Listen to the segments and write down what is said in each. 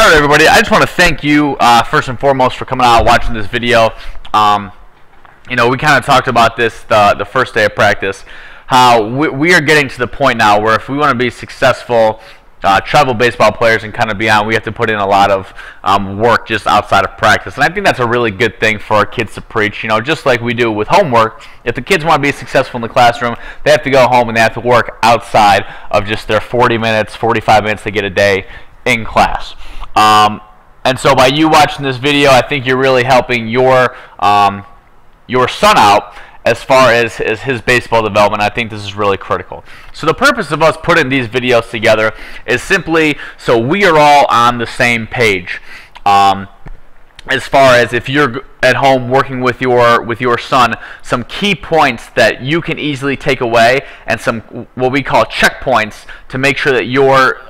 Alright everybody, I just want to thank you first and foremost for coming out and watching this video. You know, we kind of talked about this the first day of practice, how we are getting to the point now where if we want to be successful travel baseball players and kind of beyond, we have to put in a lot of work just outside of practice. And I think that's a really good thing for our kids to preach. You know, just like we do with homework, if the kids want to be successful in the classroom, they have to go home and they have to work outside of just their 40 minutes, 45 minutes they get a day in class. And so by you watching this video, I think you're really helping your son out as far as his baseball development. I think this is really critical. So the purpose of us putting these videos together is simply so we are all on the same page. As far as if you're at home working with your son, some key points that you can easily take away and some what we call checkpoints to make sure that your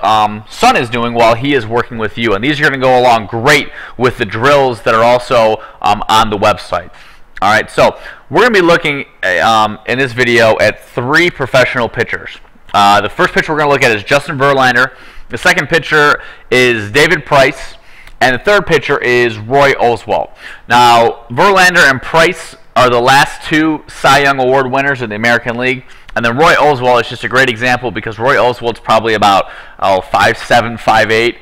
son is doing while he is working with you. And these are going to go along great with the drills that are also on the website. All right, so we're going to be looking in this video at 3 professional pitchers. The first pitcher we're going to look at is Justin Verlander. The second pitcher is David Price. And the third pitcher is Roy Oswalt. Now, Verlander and Price are the last 2 Cy Young Award winners in the American League. And then Roy Oswalt is just a great example because Roy Oswalt's probably about 5'7", 5'8",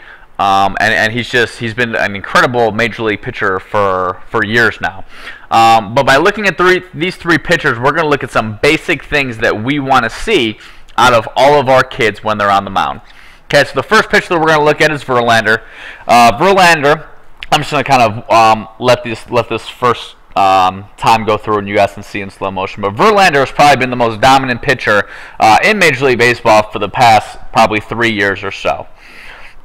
and he's been an incredible major league pitcher for years now. But by looking at these 3 pitchers, we're going to look at some basic things that we want to see out of all of our kids when they're on the mound. Okay, so the first pitcher that we're going to look at is Verlander. Verlander, I'm just going to kind of let this first time go through and you guys can see in slow motion. But Verlander has probably been the most dominant pitcher in Major League Baseball for the past probably 3 years or so.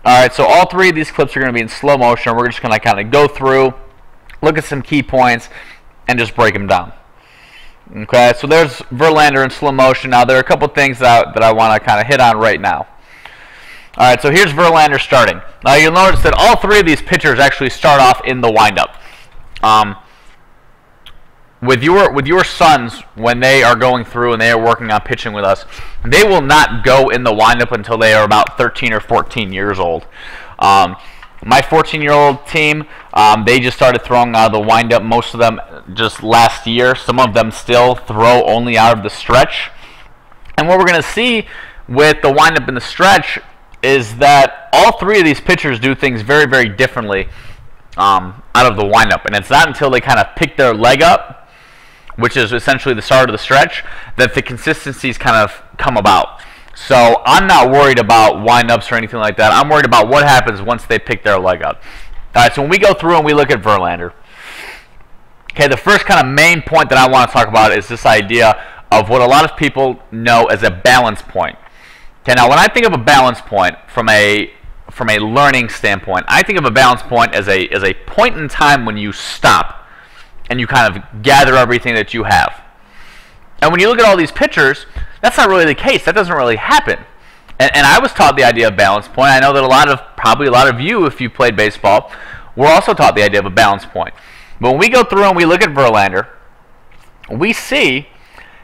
All right, so all 3 of these clips are going to be in slow motion. We're just going to kind of go through, look at some key points, and just break them down. Okay, so there's Verlander in slow motion. Now, there are a couple things that I want to kind of hit on right now. All right, so here's Verlander starting. Now you'll notice that all 3 of these pitchers actually start off in the windup. With your sons, when they are going through and they are working on pitching with us, they will not go in the windup until they are about 13 or 14 years old. My 14-year-old team, they just started throwing out of the windup, most of them just last year. Some of them still throw only out of the stretch. And what we're going to see with the windup and the stretch is that all 3 of these pitchers do things very, very differently out of the windup. And it's not until they kind of pick their leg up, which is essentially the start of the stretch, that the consistencies kind of come about. So I'm not worried about windups or anything like that. I'm worried about what happens once they pick their leg up. All right, so when we go through and we look at Verlander, okay, the first kind of main point that I want to talk about is this idea of what a lot of people know as a balance point. Okay, now when I think of a balance point from a learning standpoint, I think of a balance point as a point in time when you stop and you kind of gather everything that you have. And when you look at all these pitchers, that's not really the case. That doesn't really happen. And I was taught the idea of balance point. I know that probably a lot of you, if you played baseball, were also taught the idea of a balance point. But when we go through and we look at Verlander, we see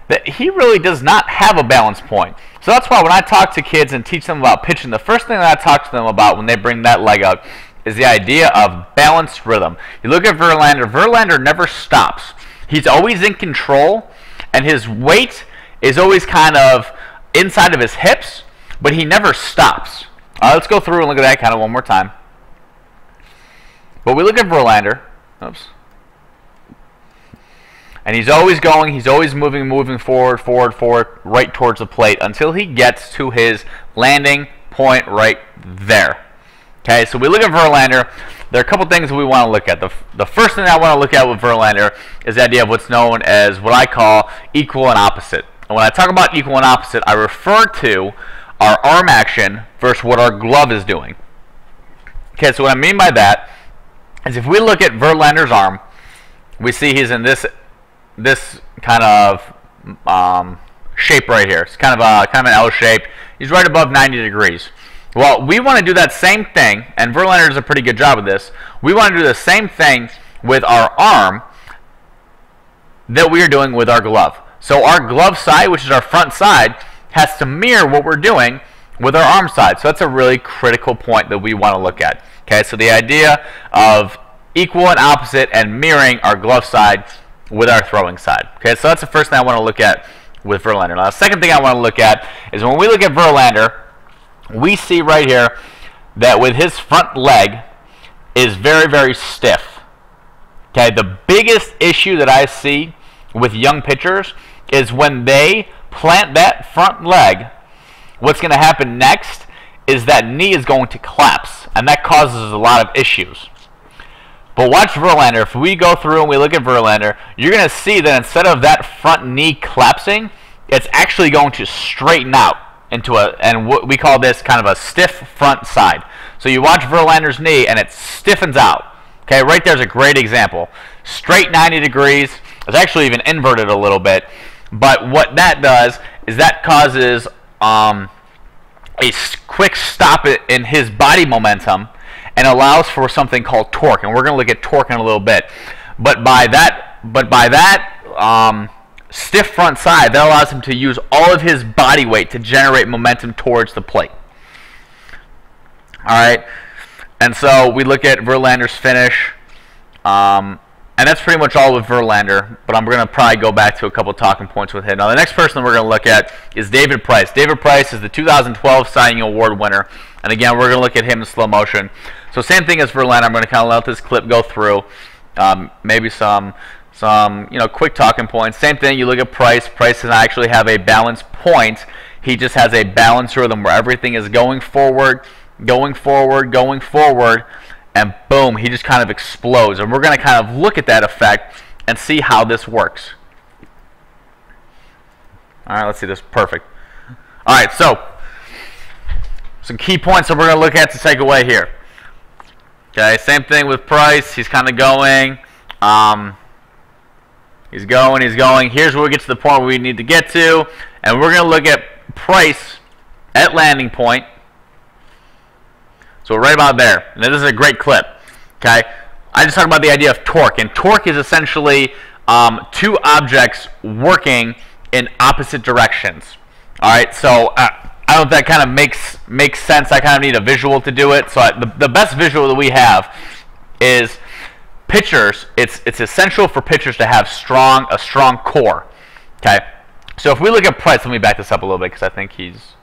that he really does not have a balance point. So that's why when I talk to kids and teach them about pitching, the first thing that I talk to them about when they bring that leg up is the idea of balanced rhythm. You look at Verlander, Verlander never stops. He's always in control, and his weight is always kind of inside of his hips, but he never stops. All right, let's go through and look at that kind of one more time. But we look at Verlander. Oops. And he's always going, he's always moving forward, right towards the plate until he gets to his landing point right there. Okay, so we look at Verlander. There are a couple things we want to look at. The first thing I want to look at with Verlander is the idea of what's known as what I call equal and opposite. And when I talk about equal and opposite, I refer to our arm action versus what our glove is doing. Okay, so what I mean by that is if we look at Verlander's arm, we see he's in this kind of shape right here. It's kind of an L shape. He's right above 90 degrees. Well, we want to do that same thing, and Verlander does a pretty good job of this. We want to do the same thing with our arm that we are doing with our glove. So our glove side, which is our front side, has to mirror what we're doing with our arm side. So that's a really critical point that we want to look at. Okay, so the idea of equal and opposite and mirroring our glove side with our throwing side. Okay, so that's the first thing I want to look at with Verlander. Now, the second thing I want to look at is when we look at Verlander, we see right here that with his front leg is very, very stiff. Okay, the biggest issue that I see with young pitchers is when they plant that front leg, what's going to happen next is that knee is going to collapse, and that causes a lot of issues. But watch Verlander. If we go through and we look at Verlander, you're going to see that instead of that front knee collapsing, it's actually going to straighten out into and what we call this kind of a stiff front side. So you watch Verlander's knee and it stiffens out. Okay, right there's a great example. Straight 90 degrees. It's actually even inverted a little bit. But what that does is that causes a quick stop in his body momentum and allows for something called torque. And we're going to look at torque in a little bit. But by that stiff front side, that allows him to use all of his body weight to generate momentum towards the plate. All right, and so we look at Verlander's finish, and that's pretty much all with Verlander, but I'm going to probably go back to a couple talking points with him. Now, the next person we're going to look at is David Price. David Price is the 2012 Cy Young Award winner, and again, we're going to look at him in slow motion. So same thing as Verlander. I'm going to kind of let this clip go through, maybe some quick talking points. Same thing, you look at Price. Price does not actually have a balance point. He just has a balance rhythm where everything is going forward, and boom, he just kind of explodes. And we're going to kind of look at that effect and see how this works. All right, let's see this. Perfect. All right, so some key points that we're going to look at to take away here. Okay, same thing with Price. He's kind of going. He's going. Here's where we get to the point where we need to get to. And we're going to look at Price at landing point. So we're right about there. And this is a great clip. Okay? I just talked about the idea of torque. And torque is essentially two objects working in opposite directions. All right? So I don't know if that kind of makes sense. I kind of need a visual to do it. So the best visual that we have is pitchers. It's essential for pitchers to have a strong core. Okay? So if we look at Price, let me back this up a little bit because I think he's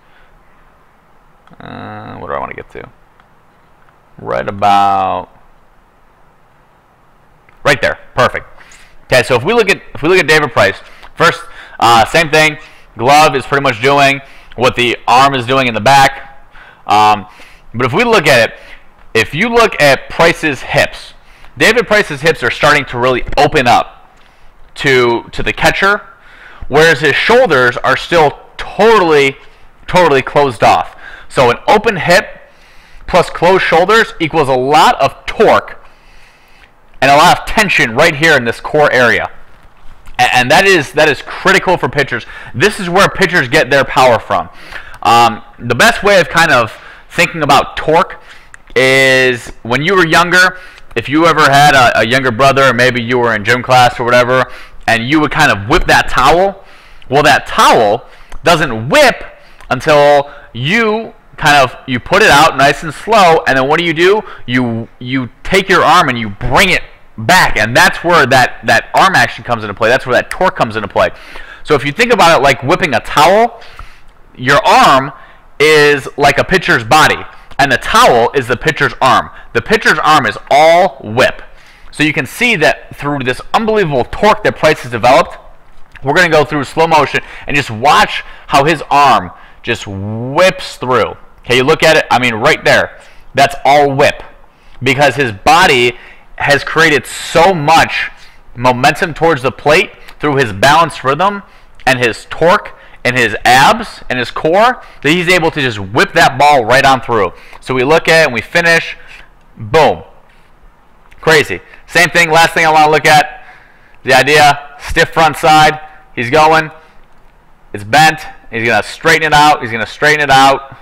what do I want to get to? Right about right there. Perfect. Okay, so if we look at David Price, first same thing. Glove is pretty much doing what the arm is doing in the back. But if we look at it, if you look at Price's hips, David Price's hips are starting to really open up to the catcher, whereas his shoulders are still totally closed off. So an open hip plus closed shoulders equals a lot of torque and a lot of tension right here in this core area. And that is critical for pitchers. This is where pitchers get their power from. The best way of kind of thinking about torque is when you were younger, if you ever had a younger brother, or maybe you were in gym class or whatever, and you would kind of whip that towel, well, that towel doesn't whip until you put it out nice and slow, and then what do? You take your arm and you bring it back, and that's where that arm action comes into play. That's where that torque comes into play. So if you think about it like whipping a towel, your arm is like a pitcher's body, and the towel is the pitcher's arm. The pitcher's arm is all whip. So you can see that through this unbelievable torque that Price has developed. We're going to go through slow motion and just watch how his arm just whips through. Okay, you look at it, I mean right there, that's all whip, because his body has created so much momentum towards the plate through his balanced rhythm and his torque and his abs and his core that he's able to just whip that ball right on through. So we look at it and we finish, boom. Crazy. Same thing, last thing I want to look at, the idea, stiff front side, he's going, it's bent, he's going to straighten it out,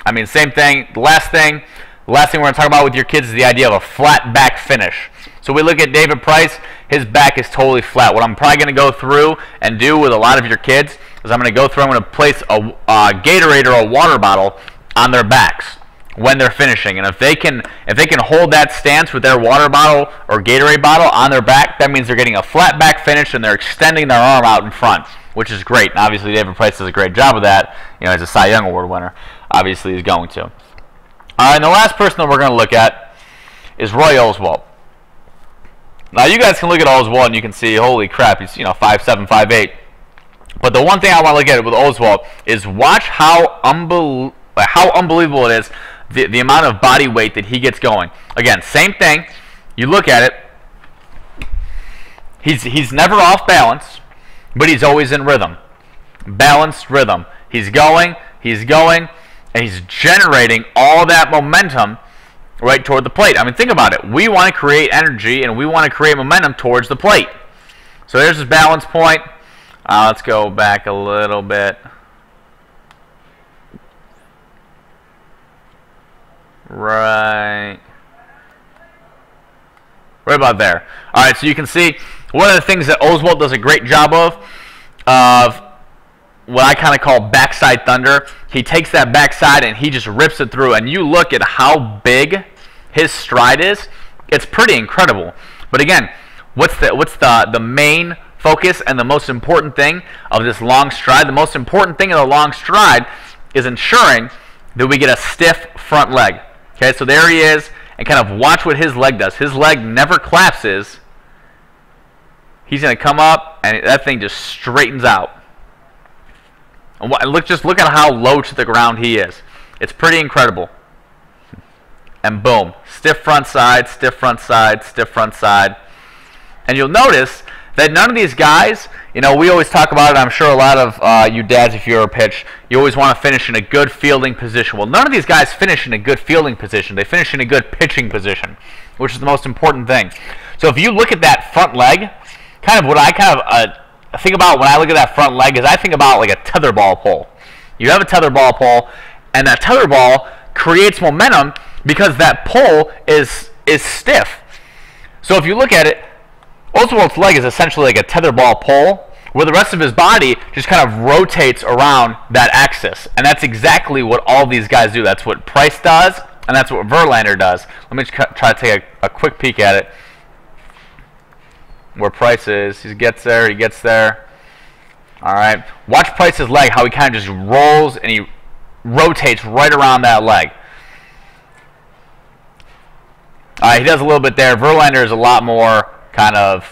I mean, same thing. The last thing we're going to talk about with your kids is the idea of a flat back finish. So we look at David Price, his back is totally flat. What I'm probably going to go through and do with a lot of your kids is I'm going to go through, I'm going to place a Gatorade or a water bottle on their backs when they're finishing. And if they can hold that stance with their water bottle or Gatorade bottle on their back, that means they're getting a flat back finish and they're extending their arm out in front, which is great. And obviously David Price does a great job of that. You know, as a Cy Young Award winner, obviously he's going to. All right, and the last person that we're going to look at is Roy Oswalt. Now you guys can look at Oswalt and you can see, holy crap, he's 5'7", 5'8". But the one thing I want to look at with Oswalt is watch how unbelievable it is, the amount of body weight that he gets going. Again, same thing. You look at it. He's never off balance, but he's always in rhythm. Balanced rhythm. He's going, and he's generating all that momentum right toward the plate. I mean, think about it. We want to create energy and we want to create momentum towards the plate. So there's his balance point. Let's go back a little bit. Right about there. All right, so you can see one of the things that Oswalt does a great job of what I kind of call backside thunder. He takes that backside and he just rips it through. And you look at how big his stride is, it's pretty incredible. But again, what's the main focus and the most important thing of this long stride? The most important thing of the long stride is ensuring that we get a stiff front leg. Okay, so there he is, and kind of watch what his leg does. His leg never collapses. He's going to come up, and that thing just straightens out. And just look at how low to the ground he is. It's pretty incredible. And boom, stiff front side, stiff front side, stiff front side. And you'll notice that none of these guys, we always talk about it, I'm sure a lot of you dads, if you're a pitch, you always want to finish in a good fielding position. Well, none of these guys finish in a good fielding position. They finish in a good pitching position, which is the most important thing. So if you look at that front leg, kind of what I think about when I look at that front leg is I think about like a tetherball pole. You have a tetherball pole, and that tetherball creates momentum because that pole is stiff. So if you look at it, Oswalt's leg is essentially like a tetherball pole, where the rest of his body just kind of rotates around that axis. And that's exactly what all these guys do. That's what Price does, and that's what Verlander does. Let me just try to take a quick peek at it. Where Price is. He gets there, he gets there. All right. Watch Price's leg, how he kind of just rolls and he rotates right around that leg. All right, he does a little bit there. Verlander is a lot more kind of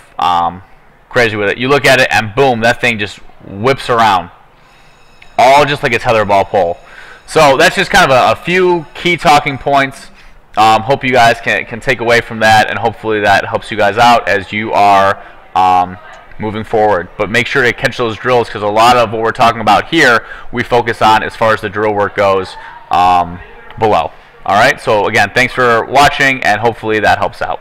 crazy with it. You look at it and boom, that thing just whips around, all just like a tetherball pole. So that's just kind of a few key talking points. Hope you guys can take away from that, and hopefully that helps you guys out as you are moving forward. But make sure to catch those drills, because a lot of what we're talking about here we focus on as far as the drill work goes below. All right, so again, thanks for watching, and hopefully that helps out.